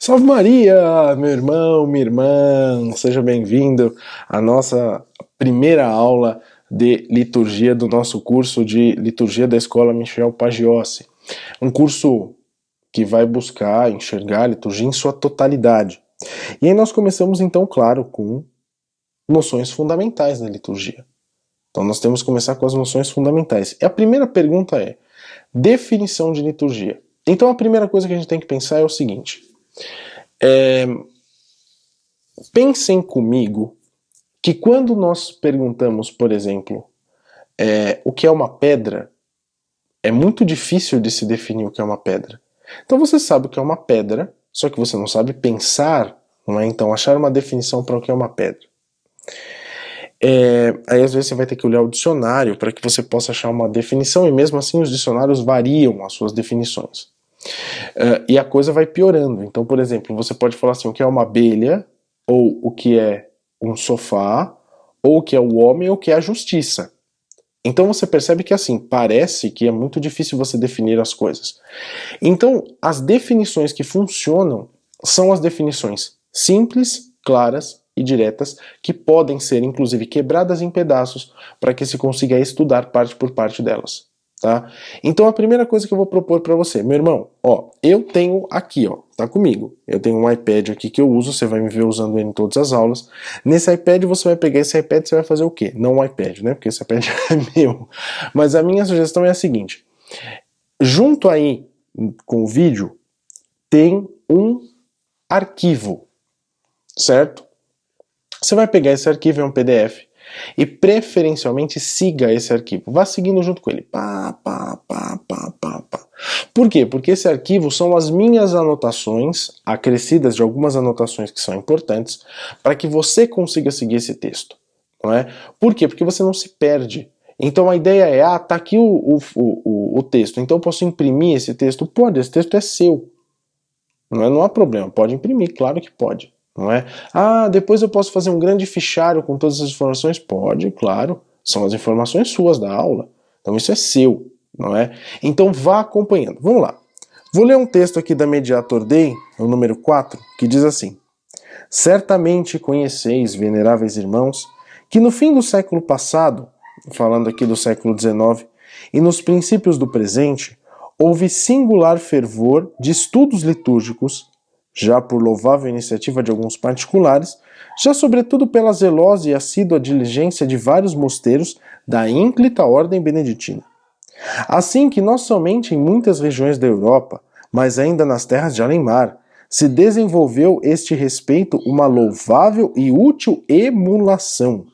Salve Maria, meu irmão, minha irmã, seja bem-vindo à nossa primeira aula de liturgia do nosso curso de liturgia da Escola Michel Pagiossi. Um curso que vai buscar enxergar a liturgia em sua totalidade. E aí nós começamos então, claro, com noções fundamentais da liturgia. Então nós temos que começar com as noções fundamentais. E a primeira pergunta é, definição de liturgia. Então a primeira coisa que a gente tem que pensar é o seguinte... Pensem comigo que quando nós perguntamos, por exemplo, o que é uma pedra, é muito difícil de se definir o que é uma pedra. Então você sabe o que é uma pedra, só que você não sabe pensar, não é? Então achar uma definição para o que é uma pedra. Aí às vezes você vai ter que olhar o dicionário para que você possa achar uma definição, e mesmo assim os dicionários variam as suas definições. E a coisa vai piorando. Então, por exemplo, você pode falar assim, o que é uma abelha, ou o que é um sofá, ou o que é o homem, ou o que é a justiça. Então você percebe que assim, parece que é muito difícil você definir as coisas. Então, as definições que funcionam são as definições simples, claras e diretas, que podem ser inclusive quebradas em pedaços para que se consiga estudar parte por parte delas. Tá? Então a primeira coisa que eu vou propor para você, meu irmão, ó, eu tenho aqui, ó, tá comigo, eu tenho um iPad aqui que eu uso, você vai me ver usando ele em todas as aulas. Nesse iPad você vai pegar esse iPad e você vai fazer o quê? Não o iPad, né, porque esse iPad é meu. Mas a minha sugestão é a seguinte, junto aí com o vídeo tem um arquivo, certo? Você vai pegar esse arquivo, é um PDF, e preferencialmente siga esse arquivo. Vá seguindo junto com ele. Pá. Por quê? Porque esse arquivo são as minhas anotações, acrescidas de algumas anotações que são importantes, para que você consiga seguir esse texto. Não é? Por quê? Porque você não se perde. Então a ideia é, tá aqui o texto, então eu posso imprimir esse texto? Pode, esse texto é seu. Não há problema, pode imprimir, claro que pode. Não é? Depois eu posso fazer um grande fichário com todas as informações? Pode, claro. São as informações suas da aula. Então isso é seu, não é? Então vá acompanhando. Vamos lá. Vou ler um texto aqui da Mediator Dei, o número 4, que diz assim: Certamente conheceis, veneráveis irmãos, que no fim do século passado, falando aqui do século XIX, e nos princípios do presente, houve singular fervor de estudos litúrgicos, já por louvável iniciativa de alguns particulares, já sobretudo pela zelosa e assídua diligência de vários mosteiros da ínclita ordem beneditina. Assim que não somente em muitas regiões da Europa, mas ainda nas terras de além-mar, se desenvolveu este respeito uma louvável e útil emulação,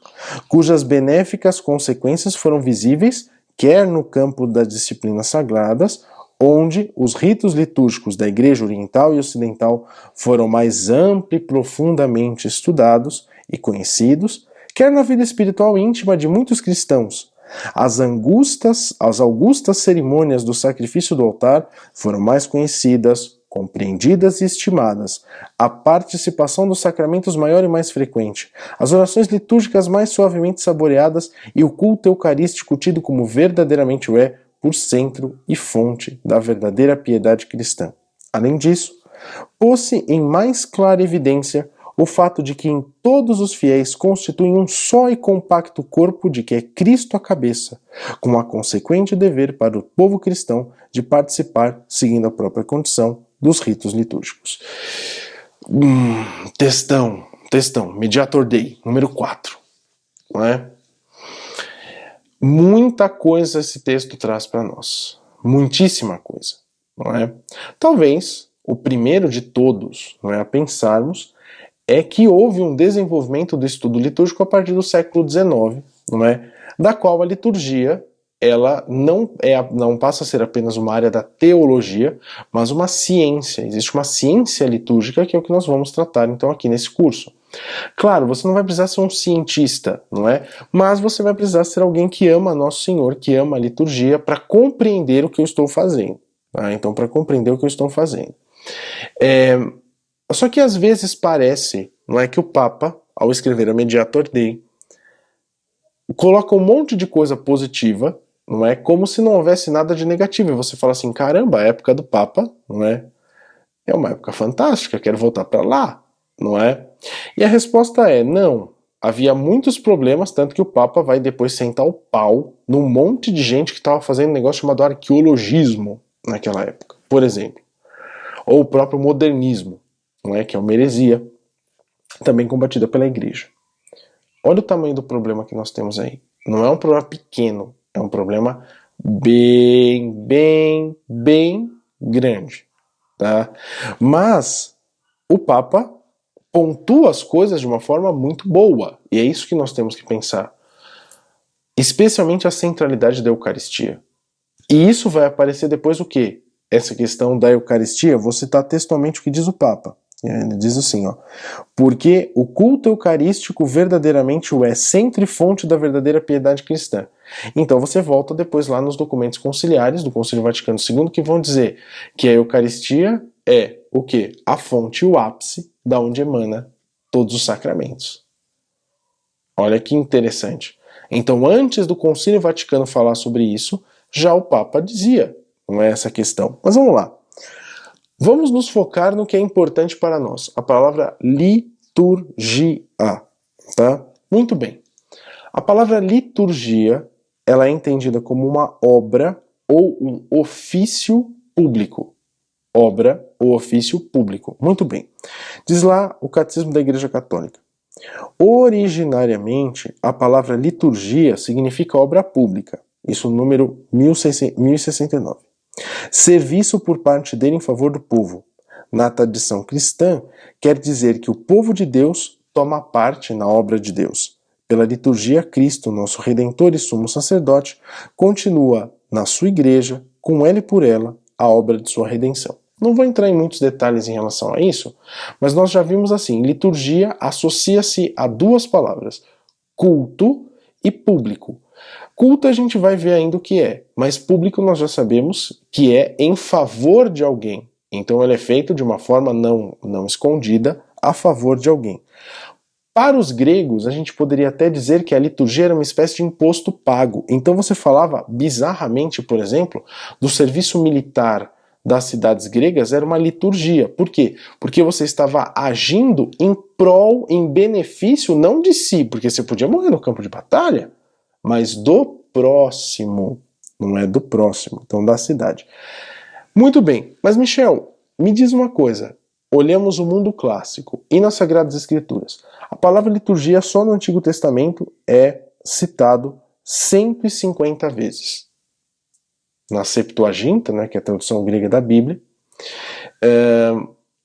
cujas benéficas consequências foram visíveis, quer no campo das disciplinas sagradas, onde os ritos litúrgicos da Igreja Oriental e Ocidental foram mais ampla e profundamente estudados e conhecidos, quer na vida espiritual íntima de muitos cristãos. As augustas cerimônias do sacrifício do altar foram mais conhecidas, compreendidas e estimadas, a participação dos sacramentos maior e mais frequente, as orações litúrgicas mais suavemente saboreadas e o culto eucarístico tido como verdadeiramente o é, por centro e fonte da verdadeira piedade cristã. Além disso, pôs-se em mais clara evidência o fato de que em todos os fiéis constituem um só e compacto corpo de que é Cristo a cabeça, com a consequente dever para o povo cristão de participar, seguindo a própria condição, dos ritos litúrgicos. Textão, Mediator Dei, número 4. Não é? Muita coisa esse texto traz para nós. Muitíssima coisa. Não é? Talvez o primeiro de todos, não é, a pensarmos, é que houve um desenvolvimento do estudo litúrgico a partir do século XIX, não é? Da qual a liturgia ela não passa a ser apenas uma área da teologia, mas uma ciência. Existe uma ciência litúrgica que é o que nós vamos tratar então aqui nesse curso. Claro, você não vai precisar ser um cientista, não é? Mas você vai precisar ser alguém que ama Nosso Senhor, que ama a liturgia, para compreender o que eu estou fazendo. Tá? Então, para compreender o que eu estou fazendo. Só que às vezes parece, não é, que o Papa, ao escrever a Mediator Dei, coloca um monte de coisa positiva, não é, como se não houvesse nada de negativo. E você fala assim, caramba, a época do Papa, não é? É uma época fantástica, quero voltar para lá, não é? E a resposta é não. Havia muitos problemas, tanto que o Papa vai depois sentar o pau num monte de gente que estava fazendo um negócio chamado arqueologismo naquela época, por exemplo. Ou o próprio modernismo, não é? Que é uma heresia, também combatida pela igreja. Olha o tamanho do problema que nós temos aí. Não é um problema pequeno, é um problema bem grande. Tá? Mas o Papa pontua as coisas de uma forma muito boa, e é isso que nós temos que pensar. Especialmente a centralidade da Eucaristia. E isso vai aparecer depois o quê? Essa questão da Eucaristia, vou citar textualmente o que diz o Papa. Ele diz assim, ó, porque o culto eucarístico verdadeiramente o é, centro e fonte da verdadeira piedade cristã. Então você volta depois lá nos documentos conciliares do Concílio Vaticano II, que vão dizer que a Eucaristia é o quê? A fonte e o ápice da onde emana todos os sacramentos. Olha que interessante. Então, antes do Concílio Vaticano falar sobre isso, já o Papa dizia, não é essa a questão. Mas vamos lá. Vamos nos focar no que é importante para nós, a palavra liturgia, tá? Muito bem. A palavra liturgia, ela é entendida como uma obra ou um ofício público. Obra ou ofício público. Muito bem. Diz lá o Catecismo da Igreja Católica. Originariamente, a palavra liturgia significa obra pública. Isso no número 1069. Serviço por parte dele em favor do povo. Na tradição cristã, quer dizer que o povo de Deus toma parte na obra de Deus. Pela liturgia, Cristo, nosso Redentor e sumo sacerdote, continua na sua igreja, com ela e por ela, a obra de sua redenção. Não vou entrar em muitos detalhes em relação a isso, mas nós já vimos assim, liturgia associa-se a duas palavras, culto e público. Culto a gente vai ver ainda o que é, mas público nós já sabemos que é em favor de alguém. Então ele é feito de uma forma não escondida, a favor de alguém. Para os gregos, a gente poderia até dizer que a liturgia era uma espécie de imposto pago. Então você falava bizarramente, por exemplo, do serviço militar das cidades gregas era uma liturgia. Por quê? Porque você estava agindo em prol, em benefício, não de si, porque você podia morrer no campo de batalha, mas do próximo, não é do próximo, então da cidade. Muito bem, mas Michel, me diz uma coisa. Olhamos o mundo clássico e nas Sagradas Escrituras. A palavra liturgia só no Antigo Testamento é citado 150 vezes. Na Septuaginta, né, que é a tradução grega da Bíblia,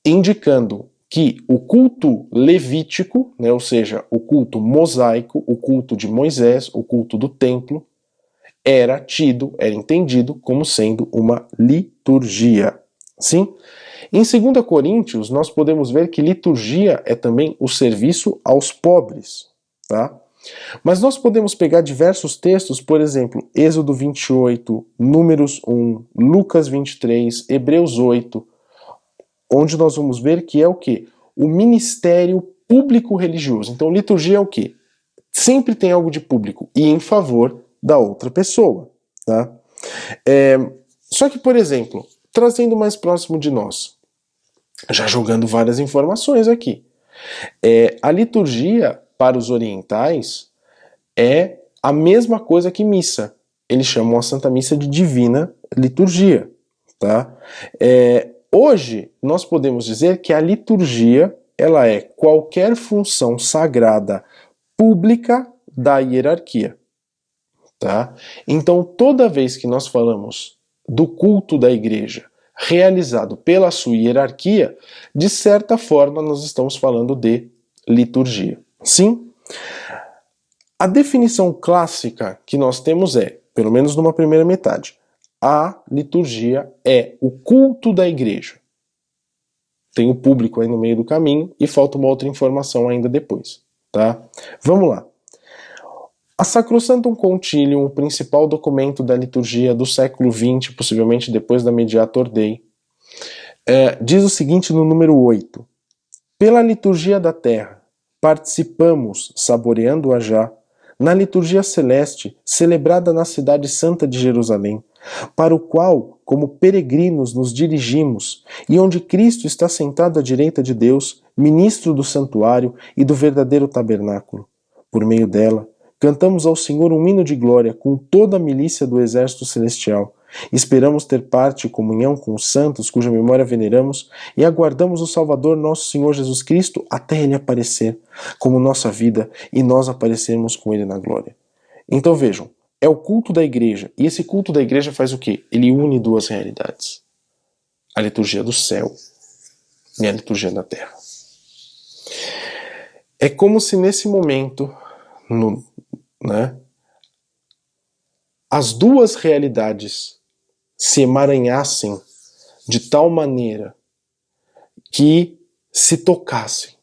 indicando que o culto levítico, né, ou seja, o culto mosaico, o culto de Moisés, o culto do templo, era entendido como sendo uma liturgia. Sim? Em 2 Coríntios, nós podemos ver que liturgia é também o serviço aos pobres. Tá? Mas nós podemos pegar diversos textos, por exemplo, Êxodo 28, Números 1, Lucas 23, Hebreus 8, onde nós vamos ver que é o quê? O ministério público religioso. Então, liturgia é o quê? Sempre tem algo de público e em favor da outra pessoa. Tá? Só que, por exemplo, trazendo mais próximo de nós, já jogando várias informações aqui, a liturgia para os orientais é a mesma coisa que missa. Eles chamam a Santa Missa de Divina Liturgia. Tá? Hoje, nós podemos dizer que a liturgia ela é qualquer função sagrada pública da hierarquia. Tá? Então, toda vez que nós falamos do culto da igreja realizado pela sua hierarquia, de certa forma nós estamos falando de liturgia. Sim? A definição clássica que nós temos é, pelo menos numa primeira metade, a liturgia é o culto da igreja. Tem o público aí no meio do caminho e falta uma outra informação ainda depois. Tá? Vamos lá. A Sacrosanctum Concilium, o principal documento da liturgia do século XX, possivelmente depois da Mediator Dei, diz o seguinte no número 8. Pela liturgia da terra, participamos, saboreando-a já, na liturgia celeste, celebrada na cidade santa de Jerusalém, para o qual, como peregrinos, nos dirigimos, e onde Cristo está sentado à direita de Deus, ministro do santuário e do verdadeiro tabernáculo. Por meio dela, cantamos ao Senhor um hino de glória com toda a milícia do exército celestial. Esperamos ter parte e comunhão com os santos, cuja memória veneramos, e aguardamos o Salvador, nosso Senhor Jesus Cristo, até Ele aparecer, como nossa vida, e nós aparecermos com Ele na glória. Então vejam, é o culto da igreja, e esse culto da igreja faz o quê? Ele une duas realidades. A liturgia do céu e a liturgia da terra. É como se nesse momento, as duas realidades se emaranhassem de tal maneira que se tocassem,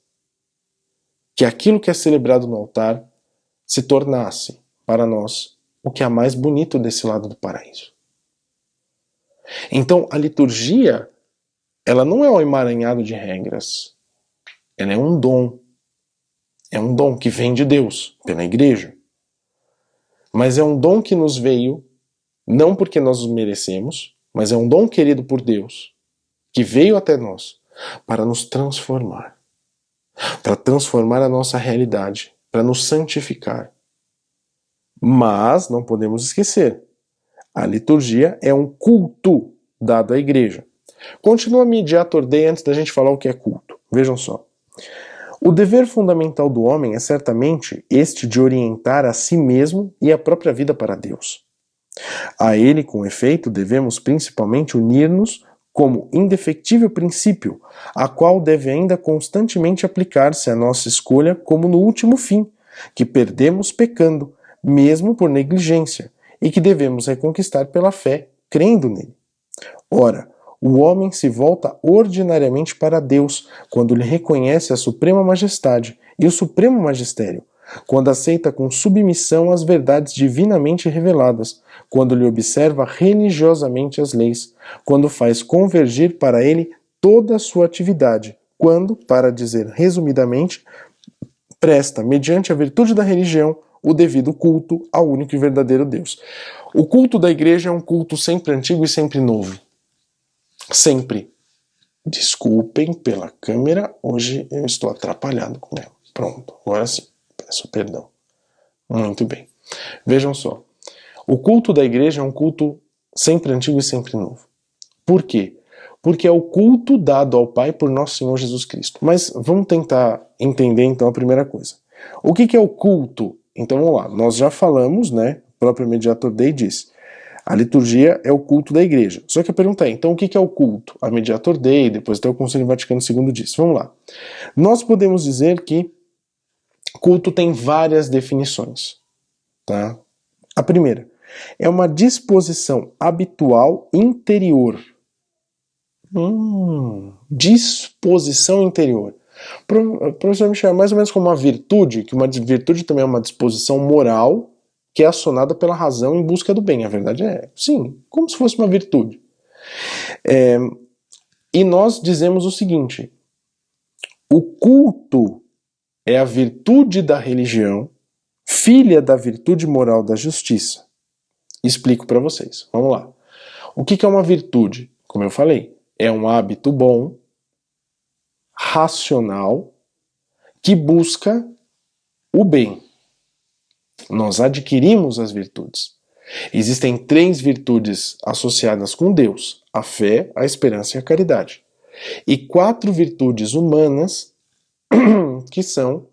que aquilo que é celebrado no altar se tornasse, para nós, o que há mais bonito desse lado do paraíso. Então, a liturgia, ela não é um emaranhado de regras, ela é um dom. É um dom que vem de Deus, pela igreja. Mas é um dom que nos veio, não porque nós os merecemos, mas é um dom querido por Deus, que veio até nós para nos transformar. Para transformar a nossa realidade, para nos santificar. Mas não podemos esquecer, a liturgia é um culto dado à igreja. Continua a Mediator Dei antes da gente falar o que é culto. Vejam só. O dever fundamental do homem é certamente este de orientar a si mesmo e a própria vida para Deus. A ele, com efeito, devemos principalmente unir-nos como indefectível princípio, a qual deve ainda constantemente aplicar-se a nossa escolha como no último fim, que perdemos pecando, mesmo por negligência, e que devemos reconquistar pela fé, crendo nele. Ora, o homem se volta ordinariamente para Deus quando lhe reconhece a suprema majestade e o supremo magistério, quando aceita com submissão as verdades divinamente reveladas, quando lhe observa religiosamente as leis, quando faz convergir para ele toda a sua atividade, quando, para dizer resumidamente, presta, mediante a virtude da religião, o devido culto ao único e verdadeiro Deus. O culto da igreja é um culto sempre antigo e sempre novo. Sempre. Desculpem pela câmera, hoje eu estou atrapalhado com ela. Pronto, agora sim, peço perdão. Muito bem. Vejam só. O culto da igreja é um culto sempre antigo e sempre novo. Por quê? Porque é o culto dado ao Pai por nosso Senhor Jesus Cristo. Mas vamos tentar entender então a primeira coisa. O que é o culto? Então vamos lá, nós já falamos, né? O próprio Mediator Dei diz. A liturgia é o culto da igreja. Só que a pergunta é, então o que é o culto? A Mediator Dei, depois até o Concílio Vaticano II diz. Vamos lá. Nós podemos dizer que culto tem várias definições. Tá? A primeira é uma disposição habitual interior. Disposição interior. O professor me chama mais ou menos como uma virtude, que uma virtude também é uma disposição moral que é acionada pela razão em busca do bem. A verdade é, sim, como se fosse uma virtude. E nós dizemos o seguinte, o culto é a virtude da religião, filha da virtude moral da justiça. Explico para vocês. Vamos lá. O que é uma virtude? Como eu falei, é um hábito bom, racional, que busca o bem. Nós adquirimos as virtudes. Existem 3 virtudes associadas com Deus: a fé, a esperança e a caridade. E 4 virtudes humanas que são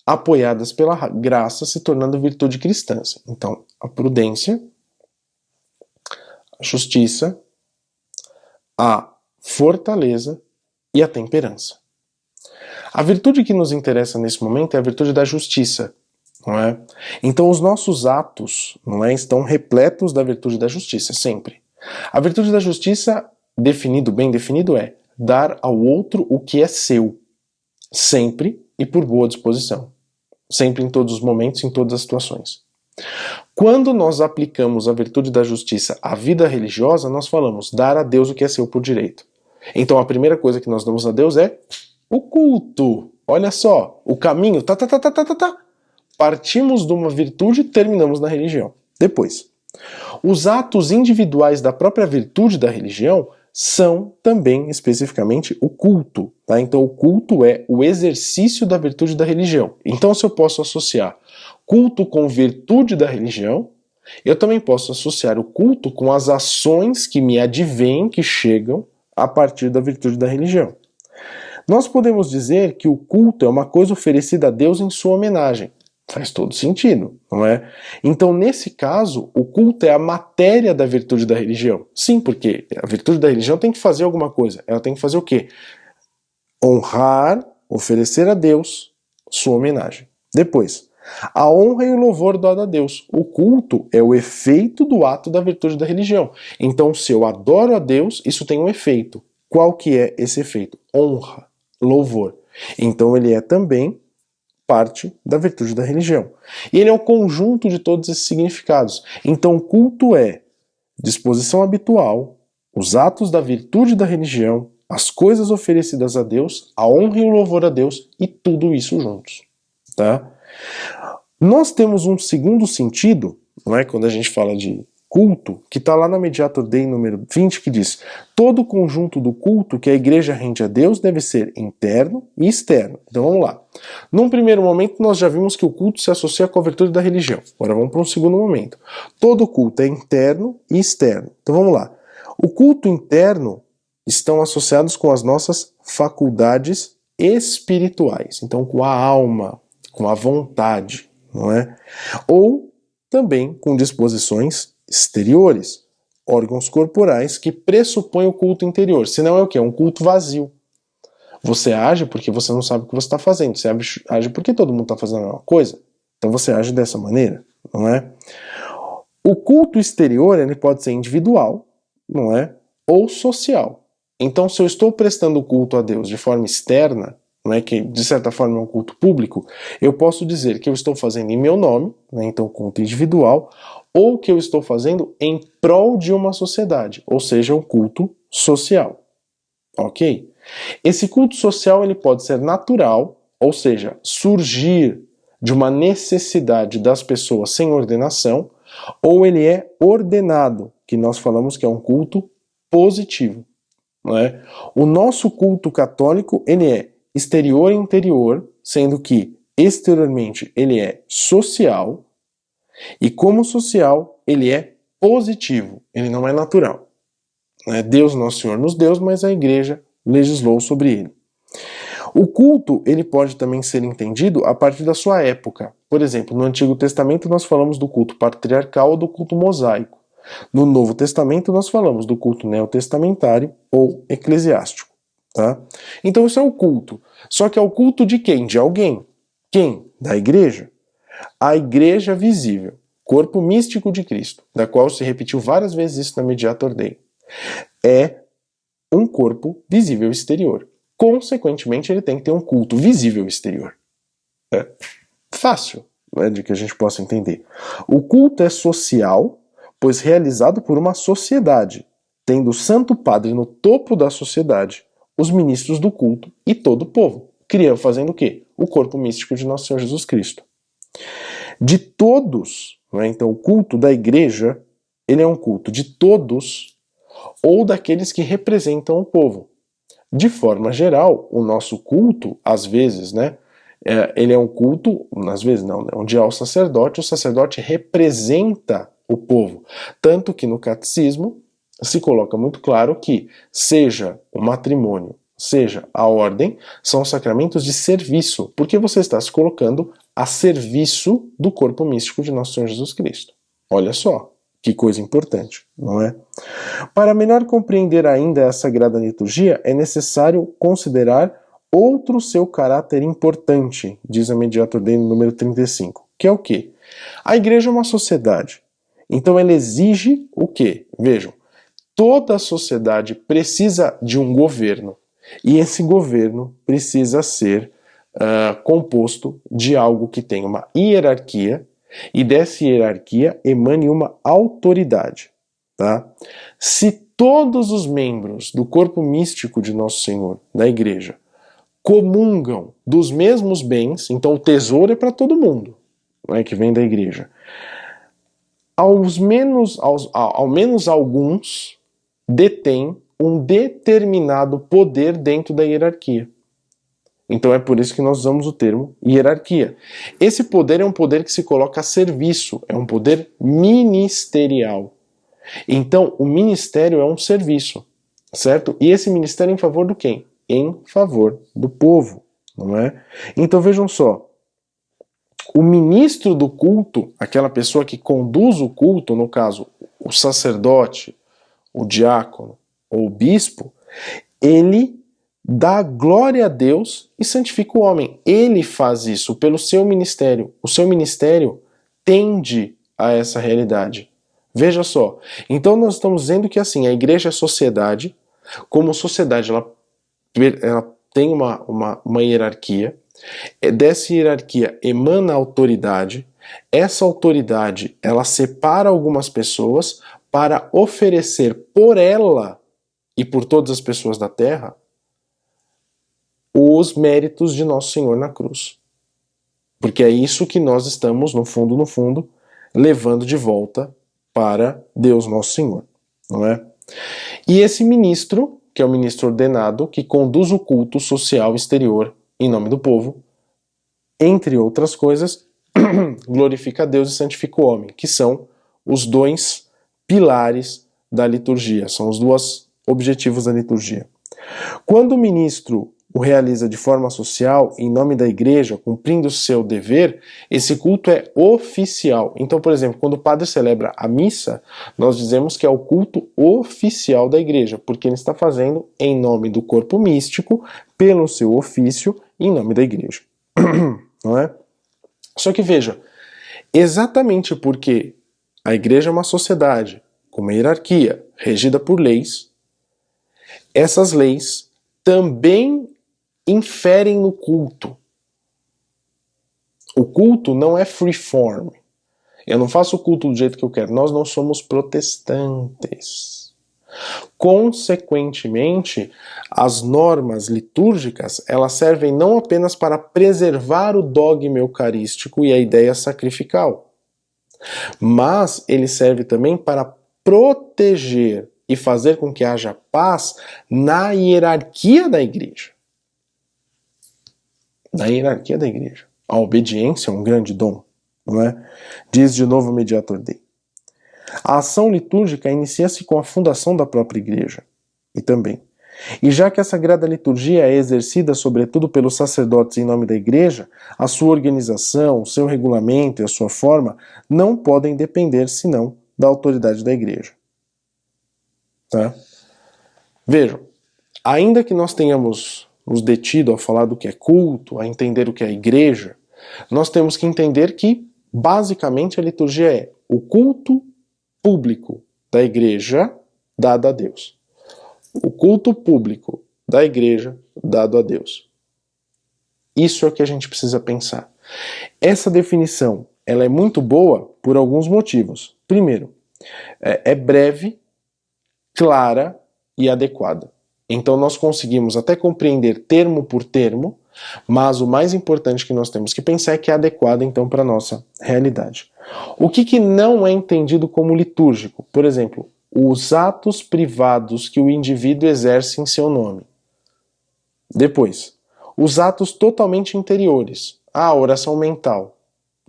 apoiadas pela graça, se tornando virtude cristãs. Então, a prudência, a justiça, a fortaleza e a temperança. A virtude que nos interessa nesse momento é a virtude da justiça. Não é? Então os nossos atos, não é, estão repletos da virtude da justiça, sempre. A virtude da justiça, bem definido, é dar ao outro o que é seu, sempre e por boa disposição. Sempre, em todos os momentos, em todas as situações. Quando nós aplicamos a virtude da justiça à vida religiosa, nós falamos dar a Deus o que é seu por direito. Então a primeira coisa que nós damos a Deus é o culto. Olha só, o caminho, Partimos de uma virtude e terminamos na religião. Depois, Os atos individuais da própria virtude da religião são também, especificamente, o culto. Tá? Então, o culto é o exercício da virtude da religião. Então, se eu posso associar culto com virtude da religião, eu também posso associar o culto com as ações que me advêm, que chegam a partir da virtude da religião. Nós podemos dizer que o culto é uma coisa oferecida a Deus em sua homenagem. Faz todo sentido, não é? Então, nesse caso, o culto é a matéria da virtude da religião. Sim, porque a virtude da religião tem que fazer alguma coisa. Ela tem que fazer o quê? Honrar, oferecer a Deus sua homenagem. Depois, a honra e o louvor dado a Deus. O culto é o efeito do ato da virtude da religião. Então, se eu adoro a Deus, isso tem um efeito. Qual que é esse efeito? Honra, louvor. Então, ele é também parte da virtude da religião. E ele é o conjunto de todos esses significados. Então, o culto é disposição habitual, os atos da virtude da religião, as coisas oferecidas a Deus, a honra e o louvor a Deus, e tudo isso juntos. Tá? Nós temos um segundo sentido, não é, quando a gente fala de culto, que está lá na Mediator Dei número 20, que diz: todo o conjunto do culto que a igreja rende a Deus deve ser interno e externo. Então vamos lá. Num primeiro momento nós já vimos que o culto se associa com a virtude da religião. Agora vamos para um segundo momento. Todo culto é interno e externo. Então vamos lá. O culto interno estão associados com as nossas faculdades espirituais. Então com a alma, com a vontade, não é? Ou também com disposições exteriores, órgãos corporais que pressupõem o culto interior. Senão é o quê? É um culto vazio. Você age porque você não sabe o que você está fazendo. Você age porque todo mundo está fazendo a mesma coisa. Então você age dessa maneira, não é? O culto exterior, ele pode ser individual, não é? Ou social. Então, se eu estou prestando culto a Deus de forma externa, não é, que de certa forma é um culto público, eu posso dizer que eu estou fazendo em meu nome, né, então culto individual, ou que eu estou fazendo em prol de uma sociedade, ou seja, um culto social. Ok? Esse culto social ele pode ser natural, ou seja, surgir de uma necessidade das pessoas sem ordenação, ou ele é ordenado, que nós falamos que é um culto positivo. Não é? O nosso culto católico ele é exterior e interior, sendo que exteriormente ele é social, e como social ele é positivo, ele não é natural. Deus, Nosso Senhor, nos deu, mas a igreja legislou sobre ele. O culto ele pode também ser entendido a partir da sua época. Por exemplo, no Antigo Testamento nós falamos do culto patriarcal ou do culto mosaico. No Novo Testamento nós falamos do culto neotestamentário ou eclesiástico. Tá? Então isso é o culto. Só que é o culto de quem? De alguém. Quem? Da igreja. A igreja visível, corpo místico de Cristo, da qual se repetiu várias vezes isso na Mediator Dei, é um corpo visível exterior. Consequentemente, ele tem que ter um culto visível exterior. É fácil, né, de que a gente possa entender. O culto é social, pois realizado por uma sociedade, tendo o Santo Padre no topo da sociedade, os ministros do culto e todo o povo. Fazendo o quê? O corpo místico de Nosso Senhor Jesus Cristo. De todos, né, então o culto da igreja, ele é um culto de todos ou daqueles que representam o povo. De forma geral, o nosso culto, às vezes, né, ele é um culto, às vezes não, onde há o sacerdote representa o povo. Tanto que no catecismo se coloca muito claro que, seja o matrimônio, seja a ordem, são sacramentos de serviço, porque você está se colocando a serviço do corpo místico de Nosso Senhor Jesus Cristo. Olha só, que coisa importante, não é? Para melhor compreender ainda a Sagrada Liturgia, é necessário considerar outro seu caráter importante, diz a Mediator Dei no número 35, que é o quê? A igreja é uma sociedade, então ela exige o quê? Vejam, toda a sociedade precisa de um governo, e esse governo precisa ser composto de algo que tem uma hierarquia, e dessa hierarquia emane uma autoridade. Tá? Se todos os membros do corpo místico de Nosso Senhor, da igreja, comungam dos mesmos bens, então o tesouro é para todo mundo, não é, que vem da igreja. ao menos alguns detêm um determinado poder dentro da hierarquia. Então é por isso que nós usamos o termo hierarquia. Esse poder é um poder que se coloca a serviço, é um poder ministerial. Então o ministério é um serviço, certo? E esse ministério é em favor do quem? Em favor do povo, não é? Então vejam só, o ministro do culto, aquela pessoa que conduz o culto, no caso, o sacerdote, o diácono ou o bispo, ele dá glória a Deus e santifica o homem. Ele faz isso pelo seu ministério. O seu ministério tende a essa realidade. Veja só. Então nós estamos dizendo que assim, a igreja é sociedade. Como sociedade, ela tem uma hierarquia. Dessa hierarquia emana autoridade. Essa autoridade, ela separa algumas pessoas para oferecer por ela e por todas as pessoas da terra os méritos de Nosso Senhor na cruz. Porque é isso que nós estamos, no fundo, levando de volta para Deus Nosso Senhor, não é? E esse ministro, que é o ministro ordenado, que conduz o culto social exterior em nome do povo, entre outras coisas, glorifica a Deus e santifica o homem, que são os dois pilares da liturgia, são os dois objetivos da liturgia. Quando o ministro o realiza de forma social, em nome da igreja, cumprindo o seu dever, esse culto é oficial. Então, por exemplo, quando o padre celebra a missa, nós dizemos que é o culto oficial da igreja, porque ele está fazendo em nome do corpo místico, pelo seu ofício, em nome da igreja. Não é? Só que veja, exatamente porque a igreja é uma sociedade com uma hierarquia regida por leis, essas leis também inferem no culto. O culto não é freeform. Eu não faço o culto do jeito que eu quero. Nós não somos protestantes. Consequentemente, as normas litúrgicas, elas servem não apenas para preservar o dogma eucarístico e a ideia sacrificial, mas ele serve também para proteger e fazer com que haja paz na hierarquia da igreja. Na hierarquia da igreja. A obediência é um grande dom, não é? Diz de novo o Mediator Dei. A ação litúrgica inicia-se com a fundação da própria igreja. E também. E já que a Sagrada Liturgia é exercida sobretudo pelos sacerdotes em nome da igreja, a sua organização, o seu regulamento e a sua forma não podem depender, senão, da autoridade da igreja. Tá? Vejam, ainda que nós tenhamos nos detido a falar do que é culto, a entender o que é igreja, nós temos que entender que, basicamente, a liturgia é o culto público da igreja dado a Deus. O culto público da igreja dado a Deus. Isso é o que a gente precisa pensar. Essa definição, ela é muito boa por alguns motivos. Primeiro, é breve, clara e adequada. Então nós conseguimos até compreender termo por termo, mas o mais importante que nós temos que pensar é que é adequada então para a nossa realidade. O que não é entendido como litúrgico? Por exemplo, os atos privados que o indivíduo exerce em seu nome. Depois, os atos totalmente interiores. A oração mental,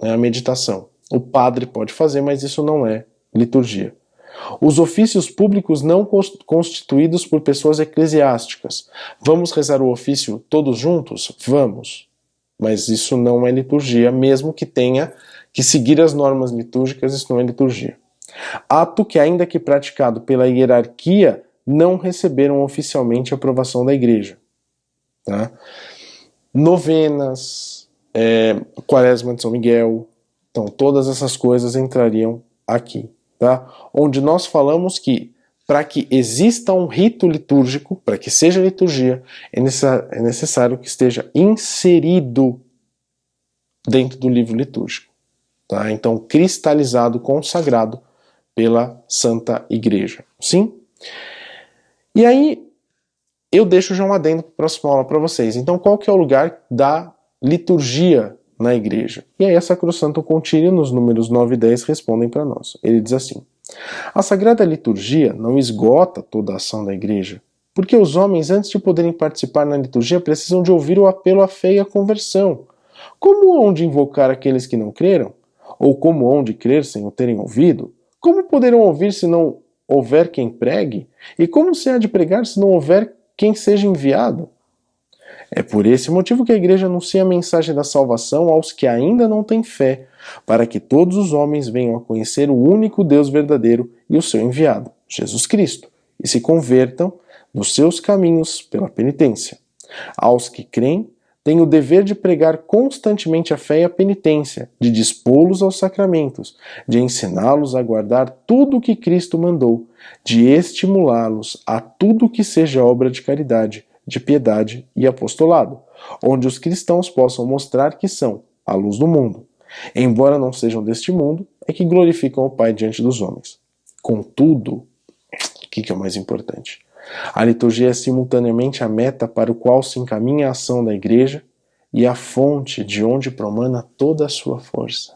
a meditação. O padre pode fazer, mas isso não é liturgia. Os ofícios públicos não constituídos por pessoas eclesiásticas. Vamos rezar o ofício todos juntos? Vamos. Mas isso não é liturgia, mesmo que tenha que seguir as normas litúrgicas, isso não é liturgia. Ato que, ainda que praticado pela hierarquia, não receberam oficialmente a aprovação da igreja. Tá? Novenas, Quaresma de São Miguel, então todas essas coisas entrariam aqui. Tá? Onde nós falamos que para que exista um rito litúrgico, para que seja liturgia, é necessário que esteja inserido dentro do livro litúrgico. Tá? Então, cristalizado, consagrado pela Santa Igreja. Sim? E aí, eu deixo já um adendo para a próxima aula para vocês. Então, qual que é o lugar da liturgia na igreja? E aí a Sacrosanto Concílio, nos números 9 e 10, respondem para nós. Ele diz assim: a Sagrada Liturgia não esgota toda a ação da igreja, porque os homens, antes de poderem participar na liturgia, precisam de ouvir o apelo à fé e à conversão. Como hão de invocar aqueles que não creram? Ou como hão de crer sem o terem ouvido? Como poderão ouvir se não houver quem pregue? E como se há de pregar se não houver quem seja enviado? É por esse motivo que a igreja anuncia a mensagem da salvação aos que ainda não têm fé, para que todos os homens venham a conhecer o único Deus verdadeiro e o seu enviado, Jesus Cristo, e se convertam nos seus caminhos pela penitência. Aos que creem, tem o dever de pregar constantemente a fé e a penitência, de dispô-los aos sacramentos, de ensiná-los a guardar tudo o que Cristo mandou, de estimulá-los a tudo que seja obra de caridade, de piedade e apostolado, onde os cristãos possam mostrar que são a luz do mundo. Embora não sejam deste mundo, é que glorificam o Pai diante dos homens. Contudo, o que é o mais importante? A liturgia é simultaneamente a meta para o qual se encaminha a ação da igreja e a fonte de onde promana toda a sua força.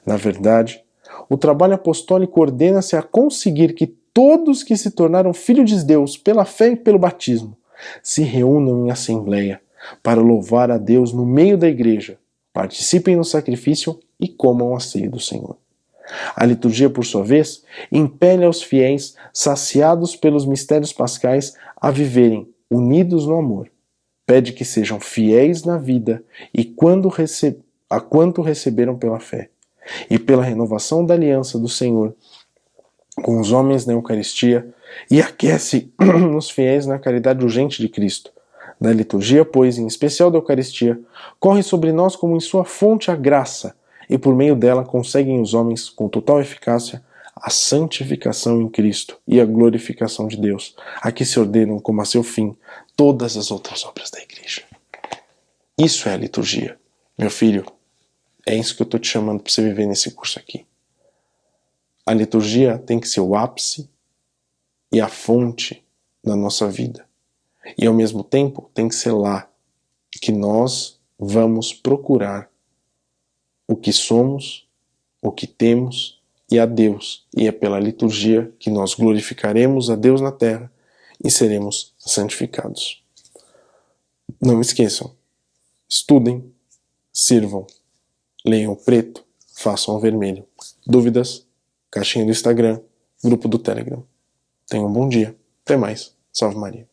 Na verdade, o trabalho apostólico ordena-se a conseguir que todos que se tornaram filhos de Deus pela fé e pelo batismo se reúnam em assembleia para louvar a Deus no meio da igreja, participem no sacrifício e comam a ceia do Senhor. A liturgia, por sua vez, impele aos fiéis, saciados pelos mistérios pascais, a viverem unidos no amor. Pede que sejam fiéis na vida e a quanto receberam pela fé, e pela renovação da aliança do Senhor com os homens na Eucaristia, e aquece os fiéis na caridade urgente de Cristo. Da liturgia, pois, em especial da Eucaristia, corre sobre nós como em sua fonte a graça, e por meio dela conseguem os homens, com total eficácia, a santificação em Cristo e a glorificação de Deus, a que se ordenam como a seu fim todas as outras obras da igreja. Isso é a liturgia. Meu filho, é isso que eu estou te chamando para você viver nesse curso aqui. A liturgia tem que ser o ápice e a fonte da nossa vida. E ao mesmo tempo tem que ser lá que nós vamos procurar o que somos, o que temos e a Deus. E é pela liturgia que nós glorificaremos a Deus na terra e seremos santificados. Não esqueçam, estudem, sirvam, leiam o preto, façam o vermelho. Dúvidas? Caixinha do Instagram, grupo do Telegram. Tenham um bom dia. Até mais. Salve Maria.